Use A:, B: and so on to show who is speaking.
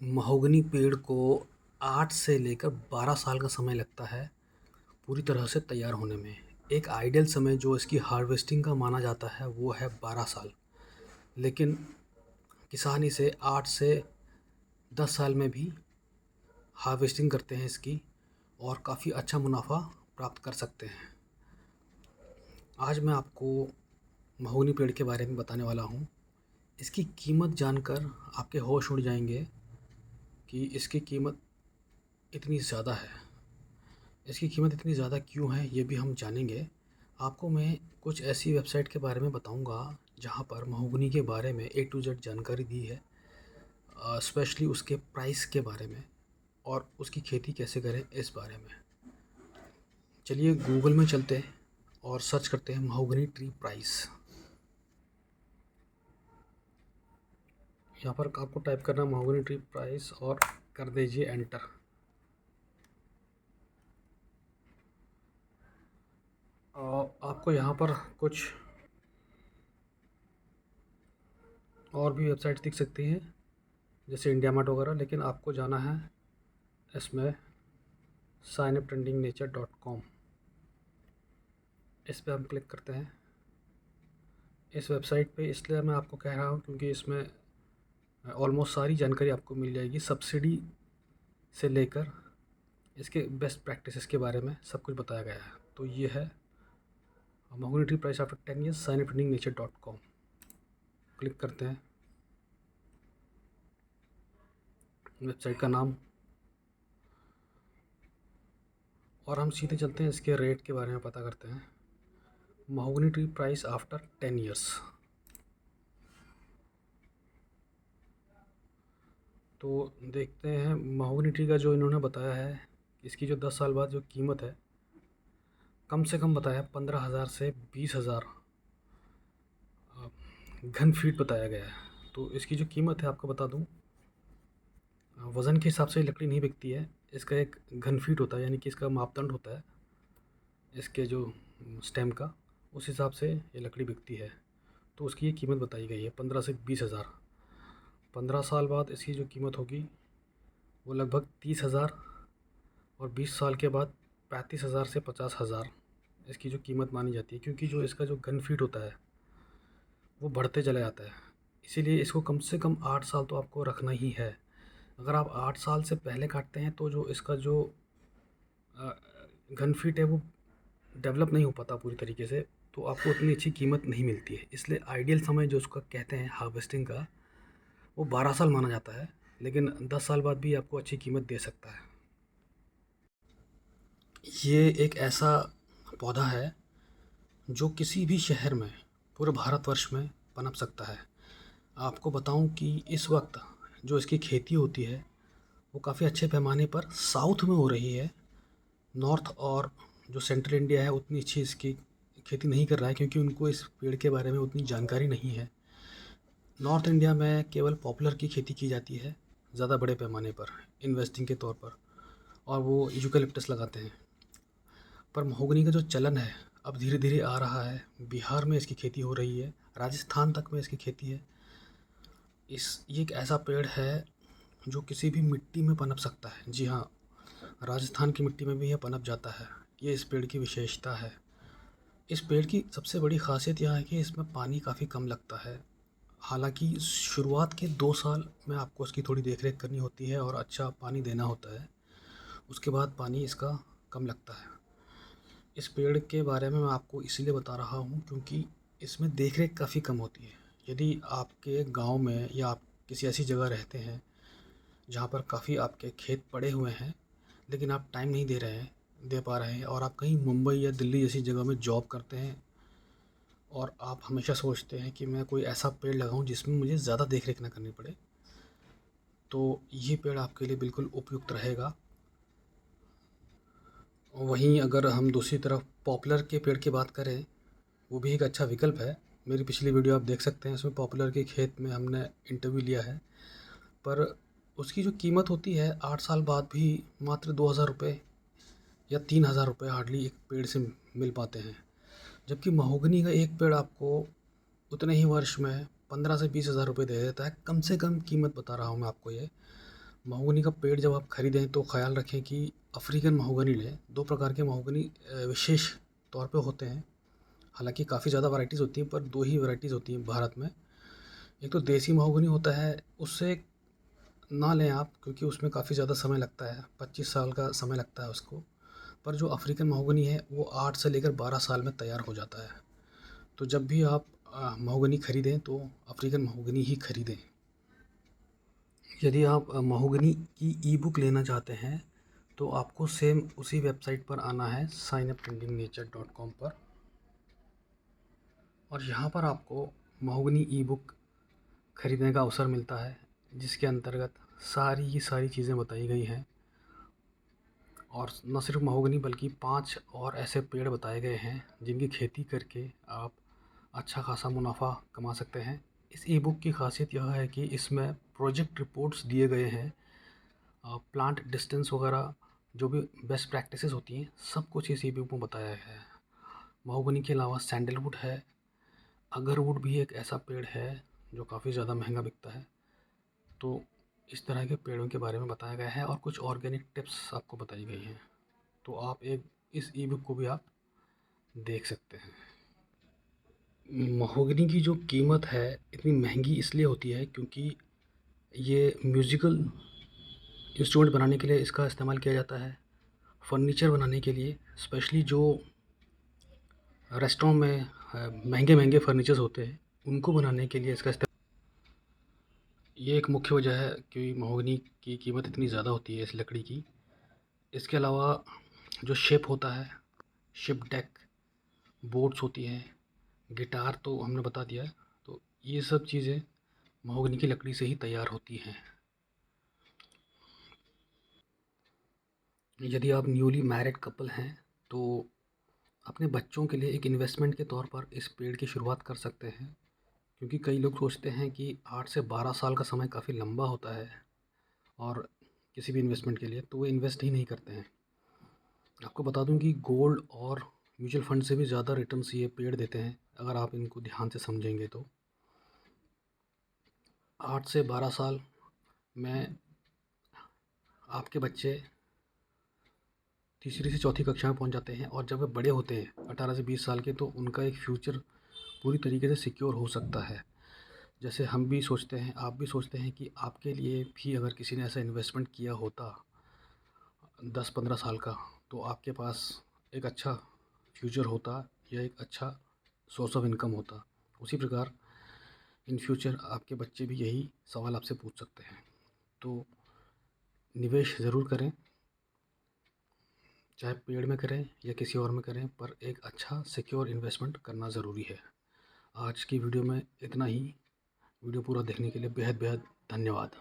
A: Mahogany पेड़ को 8 से लेकर 12 साल का समय लगता है पूरी तरह से तैयार होने में। एक आइडियल समय जो इसकी हार्वेस्टिंग का माना जाता है वो है 12 साल। लेकिन किसान इसे 8 से 10 साल में भी हार्वेस्टिंग करते हैं इसकी और काफ़ी अच्छा मुनाफा प्राप्त कर सकते हैं। आज मैं आपको महोगनी पेड़ के बारे में बताने वाला हूँ। इसकी कीमत जानकर आपके होश उड़ जाएंगे कि इसकी कीमत इतनी ज़्यादा है। इसकी कीमत इतनी ज़्यादा क्यों है ये भी हम जानेंगे। आपको मैं कुछ ऐसी वेबसाइट के बारे में बताऊंगा जहां पर महोगनी के बारे में ए टू जेड जानकारी दी है, स्पेशली उसके प्राइस के बारे में और उसकी खेती कैसे करें इस बारे में। चलिए गूगल में चलते हैं और सर्च करते हैं महोगनी ट्री प्राइस। यहाँ पर आपको टाइप करना महोगनी ट्री प्राइस और कर दीजिए एंटर। आपको यहाँ पर कुछ और भी वेबसाइट दिख सकती हैं जैसे इंडिया मार्ट वगैरह, लेकिन आपको जाना है इसमें signuptrendingnature.com। इस पर हम क्लिक करते हैं। इस वेबसाइट पे इसलिए मैं आपको कह रहा हूँ क्योंकि इसमें ऑलमोस्ट सारी जानकारी आपको मिल जाएगी, सब्सिडी से लेकर इसके बेस्ट प्रैक्टिसेस के बारे में सब कुछ बताया गया है। तो ये है mahogany tree price after 10 years, signuptrendingnature.com। Click करते हैं। वेबसाइट का नाम और हम सीधे चलते हैं इसके रेट के बारे में पता करते हैं। Mahogany tree price after 10 years. तो देखते हैं महोगनी ट्री का जो इन्होंने बताया है, इसकी जो 10 साल बाद जो कीमत है कम से कम बताया 15,000 से 20,000 घन फीट बताया गया है। तो इसकी जो कीमत है आपको बता दूं, वज़न के हिसाब से लकड़ी नहीं बिकती है। इसका एक घन फीट होता है, यानी कि इसका मापदंड होता है इसके जो स्टेम का, उस हिसाब से ये लकड़ी बिकती है। तो उसकी ये कीमत बताई गई है 15 से 20,000। 15 साल बाद इसकी जो कीमत होगी वो लगभग 30,000 और 20 साल के बाद 35,000 से 50,000 इसकी जो कीमत मानी जाती है, क्योंकि जो इसका जो घन फीट होता है वो बढ़ते चला जाता है। इसीलिए इसको कम से कम 8 साल तो आपको रखना ही है। अगर आप 8 साल से पहले काटते हैं तो जो इसका जो घन फीट है वो डेवलप नहीं हो पाता पूरी तरीके से, तो आपको उतनी अच्छी कीमत नहीं मिलती है। इसलिए आइडियल समय जो उसका कहते हैं हार्वेस्टिंग का, वो 12 साल माना जाता है, लेकिन 10 साल बाद भी आपको अच्छी कीमत दे सकता है। ये एक ऐसा पौधा है जो किसी भी शहर में पूरे भारतवर्ष में पनप सकता है। आपको बताऊं कि इस वक्त जो इसकी खेती होती है वो काफ़ी अच्छे पैमाने पर साउथ में हो रही है। नॉर्थ और जो सेंट्रल इंडिया है उतनी अच्छी इसकी खेती नहीं कर रहा है, क्योंकि उनको इस पेड़ के बारे में उतनी जानकारी नहीं है। नॉर्थ इंडिया में केवल पॉपुलर की खेती की जाती है ज़्यादा बड़े पैमाने पर, इन्वेस्टिंग के तौर पर, और वो यूकलिप्टस लगाते हैं। पर महोगनी का जो चलन है अब धीरे धीरे आ रहा है। बिहार में इसकी खेती हो रही है, राजस्थान तक में इसकी खेती है। ये एक ऐसा पेड़ है जो किसी भी मिट्टी में पनप सकता है। जी हाँ, राजस्थान की मिट्टी में भी यह पनप जाता है। ये इस पेड़ की विशेषता है। इस पेड़ की सबसे बड़ी खासियत यह है कि इसमें पानी काफ़ी कम लगता है। हालांकि शुरुआत के 2 साल में आपको इसकी थोड़ी देख रेख करनी होती है और अच्छा पानी देना होता है। उसके बाद पानी इसका कम लगता है। इस पेड़ के बारे में मैं आपको इसीलिए बता रहा हूँ क्योंकि इसमें देख रेख काफ़ी कम होती है। यदि आपके गांव में या आप किसी ऐसी जगह रहते हैं जहाँ पर काफ़ी आपके खेत पड़े हुए हैं, लेकिन आप टाइम नहीं दे पा रहे हैं, और आप कहीं मुंबई या दिल्ली जैसी जगह में जॉब करते हैं और आप हमेशा सोचते हैं कि मैं कोई ऐसा पेड़ लगाऊं जिसमें मुझे ज़्यादा देख रेख ना करनी पड़े, तो ये पेड़ आपके लिए बिल्कुल उपयुक्त रहेगा। वहीं अगर हम दूसरी तरफ पॉपुलर के पेड़ की बात करें, वो भी एक अच्छा विकल्प है। मेरी पिछली वीडियो आप देख सकते हैं, उसमें पॉपुलर के खेत में हमने इंटरव्यू लिया है। पर उसकी जो कीमत होती है 8 साल बाद भी मात्र 2,000 रुपये या 3,000 रुपये हार्डली एक पेड़ से मिल पाते हैं। जबकि महोगनी का एक पेड़ आपको उतने ही वर्ष में 15 से 20,000 रुपये दे देता है। कम से कम कीमत बता रहा हूँ मैं आपको ये। महोगनी का पेड़ जब आप खरीदें तो ख़्याल रखें कि अफ्रीकन महोगनी लें। 2 प्रकार के महोगनी विशेष तौर पे होते हैं। हालाँकि काफ़ी ज़्यादा वैराइटीज़ होती हैं, पर 2 ही वैराइटीज़ होती हैं भारत में। एक तो देसी महोगनी होता है, उससे ना लें आप, क्योंकि उसमें काफ़ी ज़्यादा समय लगता है, 25 साल का समय लगता है उसको। पर जो अफ्रीकन महोगनी है वो 8 से लेकर 12 साल में तैयार हो जाता है। तो जब भी आप महोगनी खरीदें तो अफ्रीकन महोगनी ही खरीदें। यदि आप महोगनी की ई बुक लेना चाहते हैं तो आपको सेम उसी वेबसाइट पर आना है, signuptrendingnature.com पर, और यहाँ पर आपको महोगनी ई बुक खरीदने का अवसर मिलता है, जिसके अंतर्गत सारी की सारी चीज़ें बताई गई हैं। और न सिर्फ महोगनी बल्कि 5 और ऐसे पेड़ बताए गए हैं जिनकी खेती करके आप अच्छा खासा मुनाफा कमा सकते हैं। इस ई बुक की खासियत यह है कि इसमें प्रोजेक्ट रिपोर्ट्स दिए गए हैं, प्लांट डिस्टेंस वगैरह जो भी बेस्ट प्रैक्टिसेस होती हैं सब कुछ इस ई बुक में बताया गया है। महोगनी के अलावा सैंडलवुड है, अगरवुड भी एक ऐसा पेड़ है जो काफ़ी ज़्यादा महंगा बिकता है। तो इस तरह के पेड़ों के बारे में बताया गया है और कुछ ऑर्गेनिक टिप्स आपको बताई गई हैं। तो आप एक इस ई बुक को भी आप देख सकते हैं। महोगनी की जो कीमत है इतनी महंगी इसलिए होती है क्योंकि ये म्यूज़िकल इंस्ट्रूमेंट बनाने के लिए इसका इस्तेमाल किया जाता है। फर्नीचर बनाने के लिए, स्पेशली जो रेस्टोरेंट में महंगे-महंगे फर्नीचर्स होते हैं, उनको बनाने के लिए इसका ये एक मुख्य वजह है कि महोगनी की कीमत इतनी ज़्यादा होती है इस लकड़ी की। इसके अलावा जो शेप होता है, शिप डेक, बोट्स होती हैं, गिटार तो हमने बता दिया है। तो ये सब चीज़ें महोगनी की लकड़ी से ही तैयार होती हैं। यदि आप न्यूली मैरिड कपल हैं तो अपने बच्चों के लिए एक इन्वेस्टमेंट के तौर पर इस पेड़ की शुरुआत कर सकते हैं, क्योंकि कई लोग सोचते हैं कि 8 से 12 साल का समय काफ़ी लंबा होता है और किसी भी इन्वेस्टमेंट के लिए, तो वो इन्वेस्ट ही नहीं करते हैं। आपको बता दूं कि गोल्ड और म्यूचुअल फंड से भी ज़्यादा रिटर्न्स ये पेड़ देते हैं अगर आप इनको ध्यान से समझेंगे तो। 8 से 12 साल में आपके बच्चे तीसरी से चौथी कक्षा में पहुंच जाते हैं, और जब वे बड़े होते हैं 18 से 20 साल के, तो उनका एक फ्यूचर पूरी तरीके से सिक्योर हो सकता है। जैसे हम भी सोचते हैं, आप भी सोचते हैं कि आपके लिए भी अगर किसी ने ऐसा इन्वेस्टमेंट किया होता 10-15 साल का, तो आपके पास एक अच्छा फ्यूचर होता या एक अच्छा सोर्स ऑफ इनकम होता। उसी प्रकार इन फ्यूचर आपके बच्चे भी यही सवाल आपसे पूछ सकते हैं। तो निवेश ज़रूर करें, चाहे पेड़ में करें या किसी और में करें, पर एक अच्छा सिक्योर इन्वेस्टमेंट करना ज़रूरी है। आज की वीडियो में इतना ही। वीडियो पूरा देखने के लिए बेहद बेहद धन्यवाद।